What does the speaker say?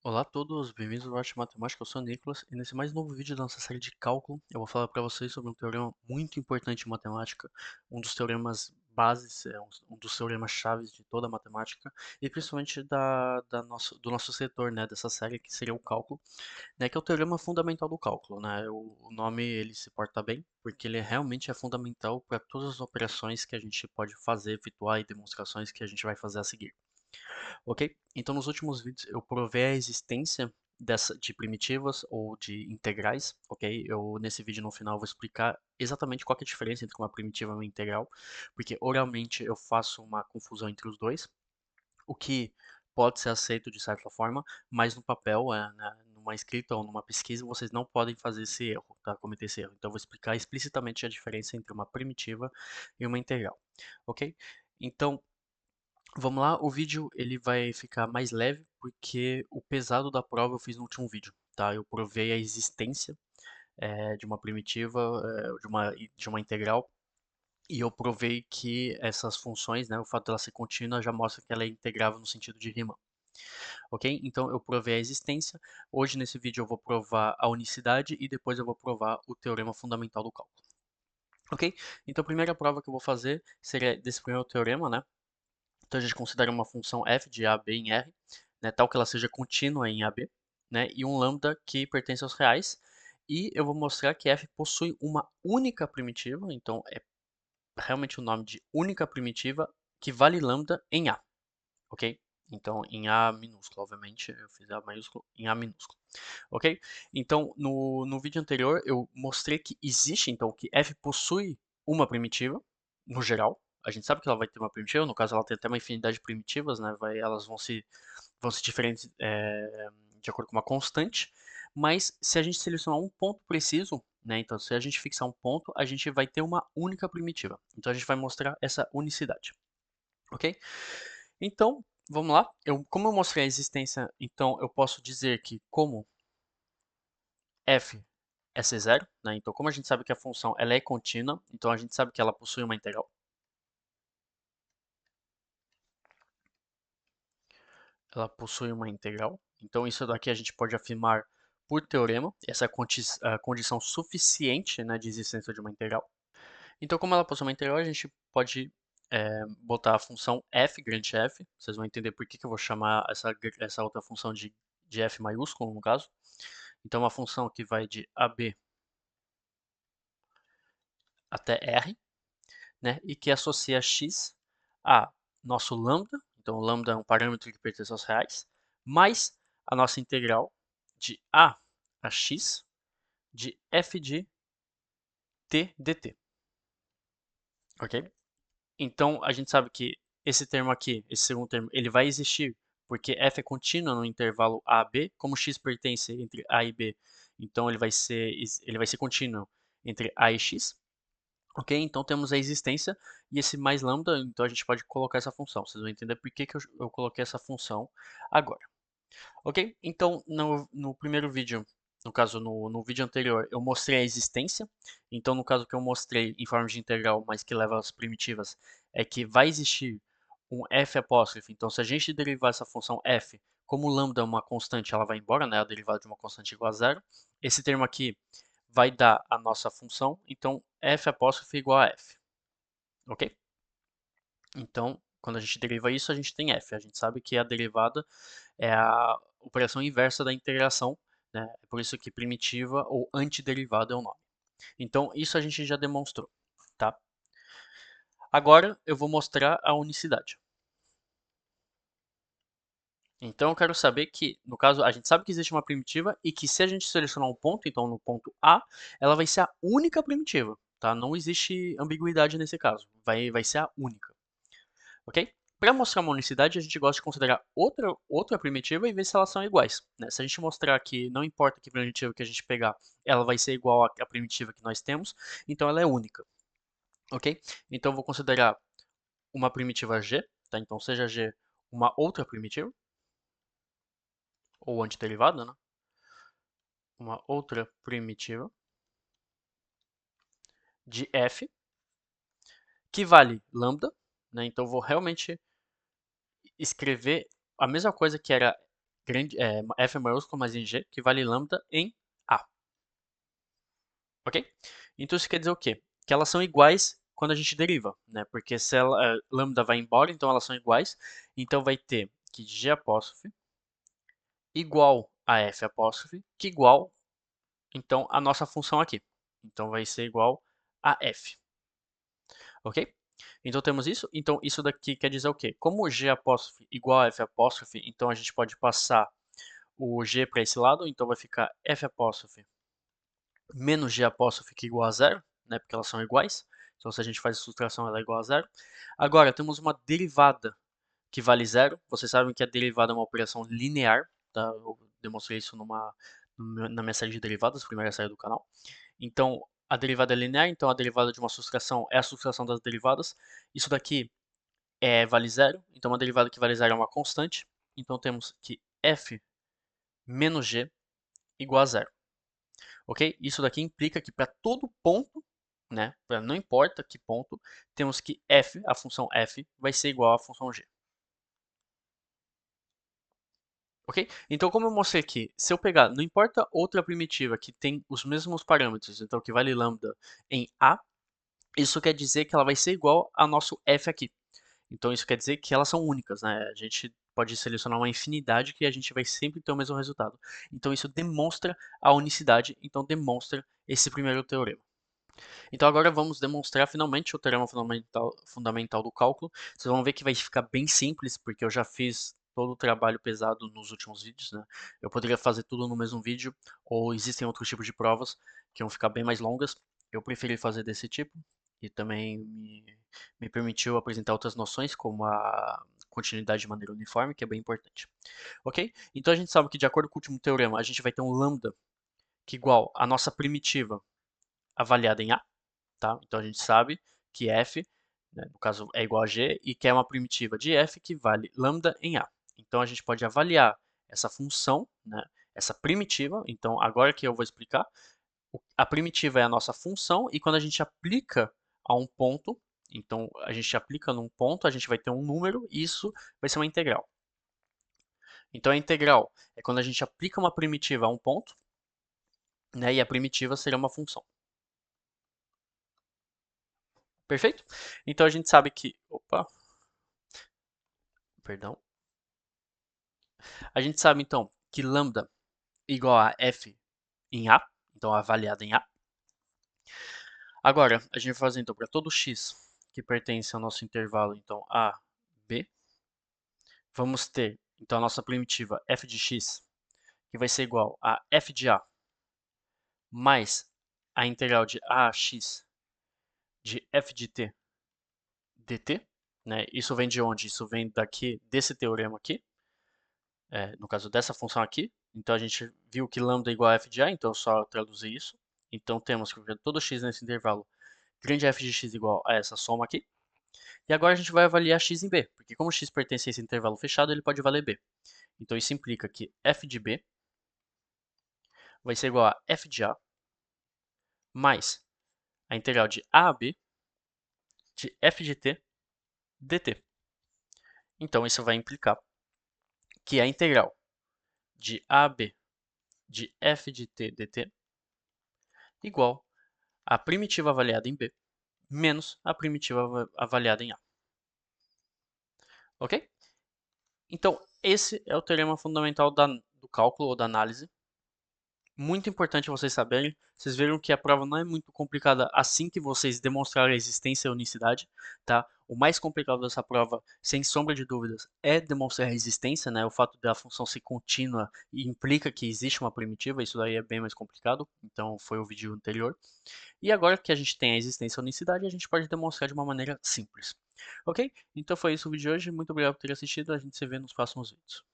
Olá a todos, bem-vindos ao Arte Matemática, eu sou o Nicolas e nesse mais novo vídeo da nossa série de cálculo eu vou falar para vocês sobre um teorema muito importante em matemática, um dos teoremas bases, um dos teoremas chaves de toda a matemática e principalmente do nosso setor, né, dessa série que seria o cálculo, né, que é o teorema fundamental do cálculo, né, o nome ele se porta bem porque ele realmente é fundamental para todas as operações que a gente pode fazer, efetuar e demonstrações que a gente vai fazer a seguir. Ok? Então, nos últimos vídeos eu provei a existência de primitivas ou de integrais, ok? Nesse vídeo no final vou explicar exatamente qual que é a diferença entre uma primitiva e uma integral, porque oralmente eu faço uma confusão entre os dois, o que pode ser aceito de certa forma, mas no papel, numa escrita ou numa pesquisa, vocês não podem fazer esse erro, tá? Cometer esse erro. Então, eu vou explicar explicitamente a diferença entre uma primitiva e uma integral, ok? Então, vamos lá, o vídeo ele vai ficar mais leve porque o pesado da prova eu fiz no último vídeo, tá? Eu provei a existência de uma primitiva, de uma integral, e eu provei que essas funções, né, o fato dela ser contínua já mostra que ela é integrável no sentido de rima, ok? Então eu provei a existência, hoje nesse vídeo eu vou provar a unicidade e depois eu vou provar o teorema fundamental do cálculo, ok? Então a primeira prova que eu vou fazer seria desse primeiro teorema, né? Então a gente considera uma função f de a, b em R, né, tal que ela seja contínua em AB, né, e um lambda que pertence aos reais. E eu vou mostrar que f possui uma única primitiva, então é realmente o nome de única primitiva que vale lambda em A, ok? Então em A minúsculo, obviamente, eu fiz A maiúsculo em A minúsculo, ok? Então no vídeo anterior eu mostrei que existe, então, que f possui uma primitiva, no geral. A gente sabe que ela vai ter uma primitiva, no caso ela tem até uma infinidade de primitivas, né? Elas vão se diferentes de acordo com uma constante, mas se a gente selecionar um ponto preciso, né? Então se a gente fixar um ponto, a gente vai ter uma única primitiva. Então a gente vai mostrar essa unicidade, ok? Então, vamos lá. Como eu mostrei a existência, então eu posso dizer que como f é C0, né? Então como a gente sabe que a função ela é contínua, então a gente sabe que ela possui uma integral. Ela possui uma integral. Então isso daqui a gente pode afirmar por teorema, essa é a condição suficiente, né, de existência de uma integral. Então como ela possui uma integral, a gente pode botar a função f, grande f, vocês vão entender por que eu vou chamar essa outra função de f maiúsculo no caso. Então uma função que vai de AB até R, né, e que associa x a nosso lambda, então o lambda é um parâmetro que pertence aos reais, mais a nossa integral de a x de f de t dt, ok? Então a gente sabe que esse termo aqui, esse segundo termo, ele vai existir porque f é contínua no intervalo a b, como x pertence entre a e b, então ele vai ser contínuo entre a e x. Ok? Então temos a existência e esse mais lambda, então a gente pode colocar essa função. Vocês vão entender por que eu coloquei essa função agora. Ok? Então no primeiro vídeo, no caso no vídeo anterior, eu mostrei a existência. Então no caso que eu mostrei em forma de integral, mas que leva às primitivas, é que vai existir um f apóstrofe. Então se a gente derivar essa função f, como lambda é uma constante, ela vai embora, né? A derivada de uma constante igual a zero. Esse termo aqui vai dar a nossa função, então f apóstrofe igual a f, ok? Então, quando a gente deriva isso, a gente tem f. A gente sabe que a derivada é a operação inversa da integração, né? É por isso que primitiva ou antiderivada é o nome. Então, isso a gente já demonstrou, tá? Agora eu vou mostrar a unicidade. Então eu quero saber que, no caso, a gente sabe que existe uma primitiva e que se a gente selecionar um ponto, então no ponto A, ela vai ser a única primitiva, tá? Não existe ambiguidade nesse caso, vai ser a única, ok? Para mostrar uma unicidade, a gente gosta de considerar outra primitiva e ver se elas são iguais, né? Se a gente mostrar que não importa que primitiva que a gente pegar, ela vai ser igual à primitiva que nós temos, então ela é única, ok? Então eu vou considerar uma primitiva g, tá? Então seja g uma outra primitiva, ou antiderivada, né? Uma outra primitiva de f que vale lambda, né? Então eu vou realmente escrever a mesma coisa que era F maiúsculo mais em G, que vale lambda em A. Ok? Então isso quer dizer o quê? Que elas são iguais quando a gente deriva, né? Porque se lambda vai embora, então elas são iguais. Então vai ter que G apóstrofe igual a F apóstrofe, que igual, então, a nossa função aqui. Então vai ser igual a F. Ok? Então temos isso. Então isso daqui quer dizer o quê? Como G apóstrofe igual a F apóstrofe, então a gente pode passar o G para esse lado. Então vai ficar F apóstrofe menos G apóstrofe que é igual a zero, né? Porque elas são iguais. Então se a gente faz a subtração, ela é igual a zero. Agora temos uma derivada que vale zero. Vocês sabem que a derivada é uma operação linear, tá? Eu demonstrei isso na minha série de derivadas, primeira série do canal. Então, a derivada é linear, então a derivada de uma subtração é a subtração das derivadas. Isso daqui vale zero, então uma derivada que vale zero é uma constante. Então temos que f menos g igual a zero. Ok? Isso daqui implica que para todo ponto, né, não importa que ponto, temos que f, a função f, vai ser igual à função g. Ok? Então, como eu mostrei aqui, se eu pegar, não importa outra primitiva que tem os mesmos parâmetros, então que vale lambda em A, isso quer dizer que ela vai ser igual ao nosso f aqui. Então isso quer dizer que elas são únicas, né? A gente pode selecionar uma infinidade que a gente vai sempre ter o mesmo resultado. Então isso demonstra a unicidade, então demonstra esse primeiro teorema. Então agora vamos demonstrar finalmente o teorema fundamental do cálculo. Vocês vão ver que vai ficar bem simples, porque eu já fiz todo o trabalho pesado nos últimos vídeos, né? Eu poderia fazer tudo no mesmo vídeo, ou existem outros tipos de provas que vão ficar bem mais longas. Eu preferi fazer desse tipo, e também me permitiu apresentar outras noções, como a continuidade de maneira uniforme, que é bem importante. Ok? Então a gente sabe que de acordo com o último teorema, a gente vai ter um lambda que é igual a nossa primitiva avaliada em A, tá? Então a gente sabe que f, né, no caso, é igual a g e que é uma primitiva de f que vale lambda em a. Então a gente pode avaliar essa função, né, essa primitiva. Então agora que eu vou explicar, a primitiva é a nossa função e quando a gente aplica a um ponto, então a gente aplica num ponto, a gente vai ter um número e isso vai ser uma integral. Então a integral é quando a gente aplica uma primitiva a um ponto, né, e a primitiva seria uma função. Perfeito? Então a gente sabe que, opa, perdão. A gente sabe então que lambda é igual a f em A, então avaliada em A. Agora, a gente vai fazer então para todo x que pertence ao nosso intervalo, então A, B, vamos ter então a nossa primitiva f de x, que vai ser igual a f de A mais a integral de ax de f de t dt. Né? Isso vem de onde? Isso vem daqui, desse teorema aqui, no caso dessa função aqui. Então a gente viu que lambda é igual a f de A, então eu só traduzir isso. Então temos que ver todo x nesse intervalo, grande f de x igual a essa soma aqui. E agora a gente vai avaliar x em b, porque como x pertence a esse intervalo fechado, ele pode valer b. Então isso implica que f de b vai ser igual a f de A mais a integral de a b de f de t dt. Então isso vai implicar que a integral de a a b de f de t dt igual a primitiva avaliada em b menos a primitiva avaliada em A. Ok? Então, esse é o teorema fundamental do cálculo ou da análise. Muito importante vocês saberem. Vocês viram que a prova não é muito complicada assim que vocês demonstrarem a existência e a unicidade, tá? O mais complicado dessa prova, sem sombra de dúvidas, é demonstrar a existência, né? O fato da função ser contínua implica que existe uma primitiva, isso daí é bem mais complicado, então foi o vídeo anterior. E agora que a gente tem a existência e a unicidade, a gente pode demonstrar de uma maneira simples. Ok? Então foi isso o vídeo de hoje, muito obrigado por ter assistido, a gente se vê nos próximos vídeos.